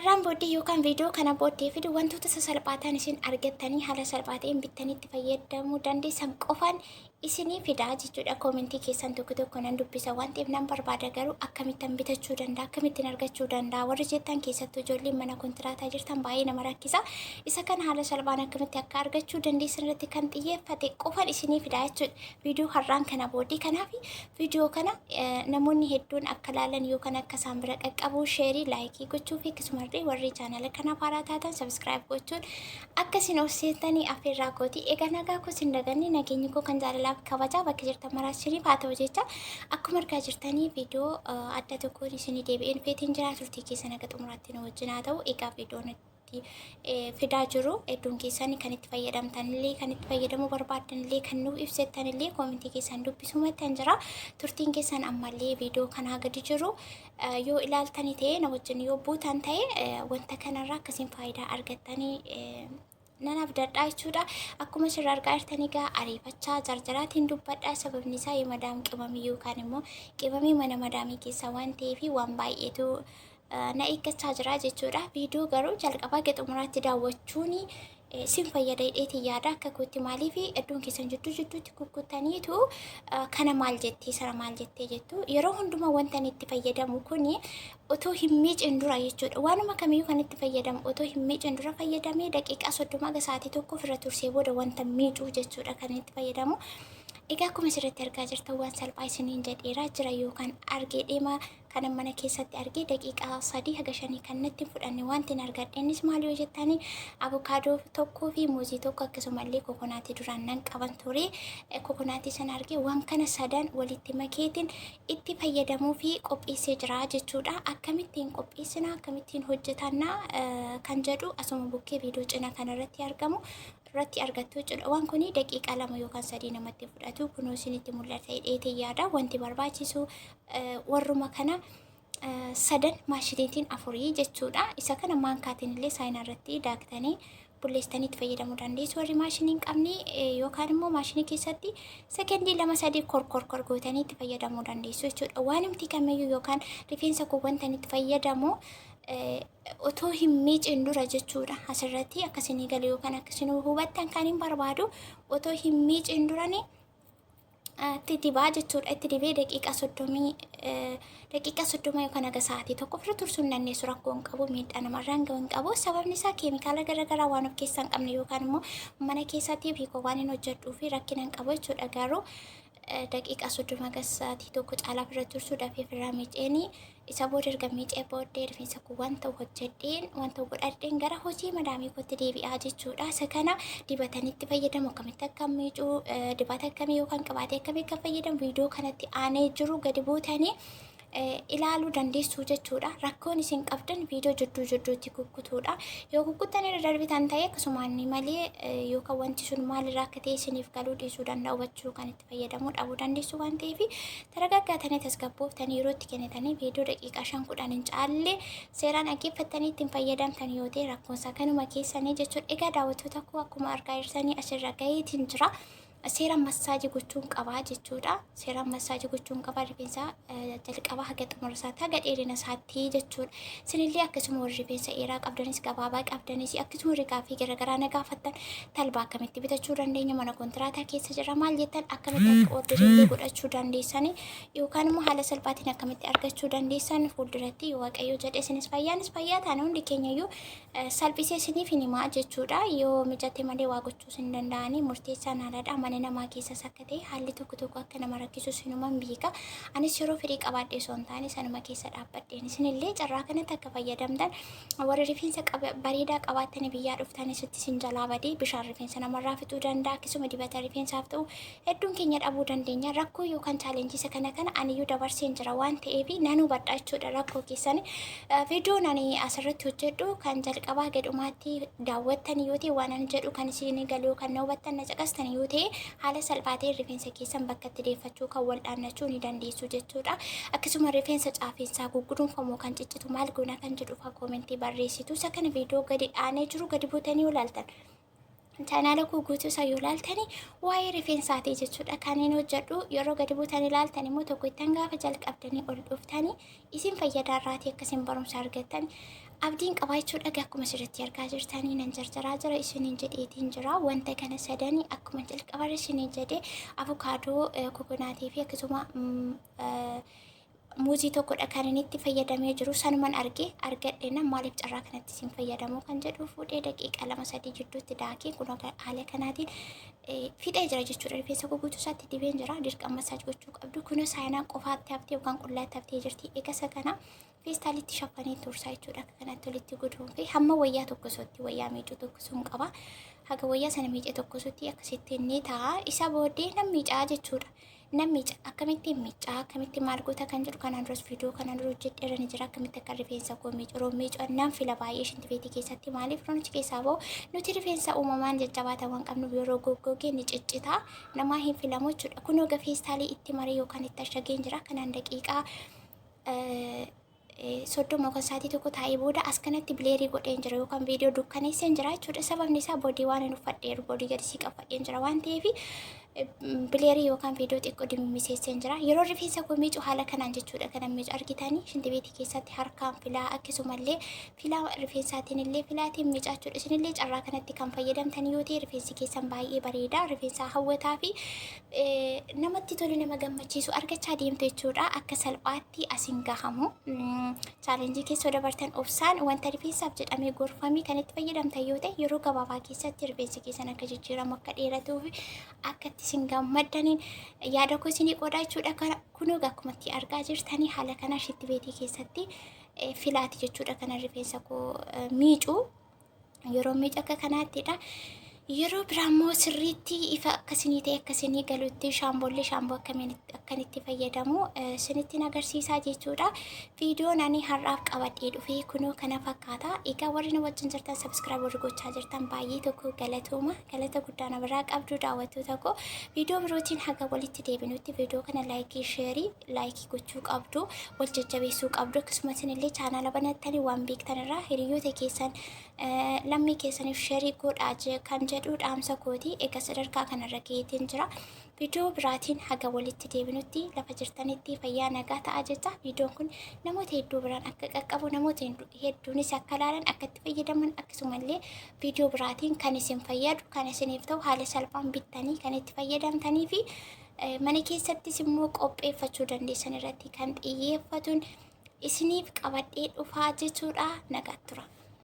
har'aan booddee yookaan viidiyoo kana booddee fidu wantoota sasalphaataan isin argattanii haala salphaateen bittanii itti fayyadamuu dandeessan qofaan isinii fidaa jechuudha. Koomentii keessan tokko nan dubbisa waan ta'eef nan barbaada garuu akkamittiin bitachuu danda'a akkamittiin argachuu danda'a warri jettan keessattuu ijoolleen mana kontiraataa jirtan baay'ee nama rakkisa. Isa kana haala salphaan akkamitti akka argachuu dandeessan irratti kan xiyyeeffate qofaan isinii fidaa jechuudha. Viidiyoo har'aan kana booddee kanaaf viidiyoo kana namoonni hedduun akka laalan yookaan akka isaan bira qaqqabu sheerii laayikii gochuu fi akkasumallee warri chaanala kana haaraa taatan sabskiraayib gochuun akkasiin of seentanii affeerraa kooti. Egaa nagaa koo sin daganni nageenyi koo kan jaalalaaf kabajaa bakka jirtan maraashiniif haa ta'u jecha akkuma argaa jirtanii viidiyoo adda tokkoon isinii deebi'een feetiin jira turtii keessan akka xumuraatti nu wajjin haa ta'u. Egaa viidiyoon fidaa jiru hedduun keessanii kan itti fayyadamtanillee kan itti fayyadamuu barbaadanillee kan nuuf ibsettanillee koomentii keessan dubbisuu mattan jira. Turtiin keessan ammallee viidiyoo kanaa gadi jiru yoo ilaaltanii ta'e na wajjin yoo buutan ta'e wanta kanarraa akkasiin faayidaa argattanii nanaaf dadhaa jechuudha. Akkuma sirraa argaa jirtan egaa ariifachaa jarjaraatiin dubbadha. Sababni isaa yoo madaam qimamii yookaan immoo qimamii mana madaamii keessaa waan ta'eef waan baay'eetu na eeggachaa jira jechuudha. Viidiyoo garuu jalqabaa xumuraatti daawwachuun sin fayyada hidheetiin yaada akka kootti maaliif hedduun keessan jidduutti kukkutaniitu kana maal jettee sana maal jettee jettu yeroo hundumaa wanta itti fayyadamu kun otoo hin miicin dura jechuudha. Waanuma kamiyyuu kan itti fayyadamu otoo hin miicin dura fayyadamee daqiiqaa 30 sa'aatii tokko ofirra tursee booda wanta miicuu jechuudha kan itti fayyadamu. Egaa akkuma asirratti argaa jirtan waan salphaa isiniin jedheeraa jira yookaan argee deema kan mana keessatti argee daqiiqaa 3 haga 5 kan natti fudhanne wanti argadheenis maal yoo jettanii avokaadoo tokkoo fi muuzii tokko akkasumallee kokonaatii duraan nan qaban ture. Kokonaatii sana argee waan kana sadan walitti makeetiin itti fayyadamuu fi qopheessee jira jechuudha. Akkamittiin qopheessina akkamittiin hojjetanna kan jedhu asuma bukkee viidiyoo cina kanarratti argamu irratti argattu jechuudha. Waan kun daqiiqaa 2 yookaan 3 namatti fudhatu kunoo isinitti mul'ata hidheetiin yaada. Wanti barbaachisu warruma kana sadan maashiniitiin 4 jechuudha. Isa kana maankaatiin illee saayinaa irratti daaktanii bulleessanii itti fayyadamuu dandeessu. Warri maashinii hin qabne yookaan immoo maashinii keessatti sekendii 2-3 kor gootanii itti fayyadamuu dandeessu jechuudha. Waan namti kamiyyuu yookaan rifeensa koo wanta itti fayyadamu otoo hin miicin dura jechuudha. Asirratti akkasinii galee yookaan akkasinii hubattan kan hin barbaadu otoo hin miicin durani itti dibaa jechuudha. Itti dibee daqiiqaa 30 yookaan haga sa'aatii tokko ofirra tursuu hin dandeessu. Rakkoo hin qabu miidhaa namarraan ga'u hin qabu. Sababni isaa keemikaala garaagaraa waan of keessaa hin qabne yookaan immoo mana keessatti hiikoo waan hin hojjedhuu fi rakkina hin qabu jechuudha. Garuu daqiiqaa 30 haga sa'aatii tokko caalaa ofirra tursuu dafee ofirraa miiceenii isa booda erga miicee booddee rifeensa koo wanta hojjedheen wanta godhadheen gara hojii madaamii kootti deebi'aa jechuudha. Isa kana dibatanitti fayyadamu akkamitti akka miicuu dibata akkamii yookaan qabaatee akkamii akka fayyadamu viidiyoo kanatti aanee jiru gadi buutanii ilaaluu dandeessu jechuudha. Rakkoon isin qabdan viidiyoo jidduutti kukkutuudha. Yoo kukkuttan irra darbitan ta'e akkasumaan malee yookaan wanti sun maalirraa akka ta'e isiniif galuu dhiisuu danda'a hubachuu kan itti fayyadamuu dhabuu dandeessu waan ta'eef taragaaggaatanii tasgabbooftanii yeroo itti kennitanii viidiyoo daqiiqaa 5-10 hin caalle seeraan dhaggeeffattanii ittiin fayyadamtan yoo ta'e rakkoonsaa kanuma keessanii jechuudha. Egaa daawwattoota koo akkuma argaa jirtanii asirra gaheetiin jira. Seeraan massaajii gochuun qabaa jechuudha. Seeraan massaajii gochuun qabaa rifeensa jalqabaa haga xumura isaatti haga dheerina isaatti jechuudha. Isinillee akkasuma warri rifeensa dheeraa qabdanis gabaabaa qabdanis akkasuma warri gaaffii garaagaraa na gaafattan talbaa akkamitti bitachuu dandeenya mana kontiraataa keessa jira maal jettan akkamitti akka orderillee godhachuu dandeessan yookaan immoo haala salphaatiin akkamitti argachuu dandeessan fuulduratti yoo waaqayyo jedhe isinis fayyaa taane hundi keenyayyuu salphisee isiniif hin himaa jechuudha. Yoo mijate malee waa gochuus hin danda'anii murteessaan haaladha. Mana namaa keessas akka ta'e haalli tokko akka nama rakkisu sinuman beeka. Anis yeroo fedhii qabaadhee osoo hin taane sanuma keessa dhaabbadheen isinillee carraa kanatti akka fayyadamtan warri rifeensa bareedaa qabaatanii biyyaa dhuftanis itti sin jalaa badee bishaan rifeensa namarraa fixuu danda'a. Akkasuma dibata rifeensaaf ta'u hedduun keenya dhabuu dandeenya. Rakkoo yookaan chaalenjiisa kana aniyyuu dabarseen jira waan ta'eef nan hubadha jechuudha rakkoo keessan. Viidiyoon ani asirratti hojjedhu kan jalqabaa gadhumaatti daawwattan yoo ta'e waan ani jedhu kan isin galuu kan na hubattan na caqastan yoo ta'e haala salphaatiin rifeensa keessan bakka itti deeffachuu kan wal dhaannachuu ni dandeessu jechuudha. Akkasuma rifeensa caafeensaa gugguruunfamoo kan ciccitu maal goona kan jedhu koomentii barreessitu. Isa kana viidiyoo gadi aanee jiru gadi buutanii yoo ilaaltan chaanaala koo guutuu isaa yoo ilaaltanii waa'ee rifeensaati jechuudha. Kanneen hojjedhu yeroo gadi buutanii ilaaltan immoo tokko ittiin gaafa jalqabdanii ol dhuftanii isin fayyadaarraati akkasiin barumsa argattan abdiin qabaa jechuudha. Akkuma asirratti argaa jirtanii nan jarjaraa jira isiniin jedheetiin jira. Wanta kana sadanii akkuma jalqaba isiniin jedhee avukaadoo, kokonaatii fi akkasuma muuzii tokkodha kan inni itti fayyadamee jiru. Sanuman argadhe nan maaliif carraa kanatti isin fayyadamu kan jedhu fuudhee daqiiqaa 2-3 jidduutti daakee kun haala kanaatiin fixee jira jechuudha. Rifeensa guutuu isaatti dibeen jira. Dirqama masaaj gochuu qabdu. Kun saayinaan qofaatti haftee yookaan qullaatti haftee jirti. Eegasa kana feestaalitti shaffanee tursaa jechuudha. Akka kanatti walitti guduun fi hamma wayyaa tokkosotti wayyaa miicuu tokkosuun qaba. Haga wayyaa sana miicee tokkosotti akkasitti inni ta'a. Isa booddee nan miicaa jechuudha. Nan miica akkamitti miicaa akkamitti maal goota kan jedhu kanaan duras viidiyoo kanaan dura hojjedheera ni jira. Akkamitti akka rifeensa koo miicuu annaan fila baay'ee shintibeetii keessatti maaliif roonichi keessaa ba'u nuti rifeensa uumamaan jajjabaataa waan qabnu yeroo goggogee ni ciccitaa namaa hin filamu jechuudha. Kun hoga feestaalii itti maree yookaan itti ashageen jira. Kanaan daqiiqaa 30 yookaan sa'aatii tokko taa'ee booda as kanatti bileerii godheen jira yookaan viidiyoo dukkaneesseen jira jechuudha. Sababni isaa boodii waan hin uffadheeru boodii gadi siqaa uffadheen jira waan ta'eef bileerii yookaan viidiyoo xiqqoo dimimmiseesseen jira. Yeroo rifeensa koo miicu haala kanaan jechuudha. Kanan miicu argitanii shintibeetii keessatti harkaan filaa akkasumallee filaa rifeensaatiin illee filaatiin miicaa jechuudha. Isinillee carraa kanatti kan fayyadamtan yoo ta'e rifeensi keessan baay'ee bareeda, rifeensa hawwataa fi namatti tolu nama gammachiisu argachaa deemtu jechuudha. Akka salphaatti asin gahamu. Chaalenjii keessa dabartan obsaan wanta rifeensaaf jedhamee gorfamee kan itti fayyadamtan yoo ta'e yeroo gabaabaa keessatti rifeensi keessan akka jijjiiramu akka dheeratuu fi akka isin gammadaniin yaada koo isinii qoodaa jechuudha. Kunoo akkumatti argaa jirtanii haala kana shintibeetii keessatti filaati jechuudha. Kana rifeensa koo miicuu yeroo miicu akka kanaattidha. Yeroo biraammoo sirriitti ifa akkasii ta'e akkasii galuutti shaamboo akkanitti fayyadamu isinitti agarsiisaa jechuudha. Viidiyoon ani har'aaf qabadhee dhufee kunoo kana fakkaata. Egaa warri na wajjin jirtan sabiskiraayib warri gochaa jirtan baay'ee tokko galatooma. Galata guddaa na biraa qabdu daawwattoota koo. Viidiyoo birootiin haga walitti deebinutti viidiyoo kana laayikii sheerii laayikii gochuu qabdu. Wal jajjabeessuu qabdu. Akkasumas illee chaanaala banattanii waan beektan irraa hiriyoota keessan lammii keessaniif sheerii godhaa kan jedhu dhaamsa kooti. Egaa sadarkaa kanarra geetiin jira. Viidiyoo biraatiin haga walitti deebinutti lafa jirtanitti fayyaa nagaa ta'aa jecha. Viidiyoon kun namoota hedduu biraan akka qaqqabu namoota hedduunis akka ilaalan akka itti fayyadaman akkasumallee viidiyoo biraatiin kan isin fayyadu kan isiniif ta'u haala salphaan bittanii kan itti fayyadamtanii fi mana keessattis immoo qopheeffachuu dandeessan irratti kan xiyyeeffatuun isiniif qabadhee dhufaa jechuudha. Nagaatti tura.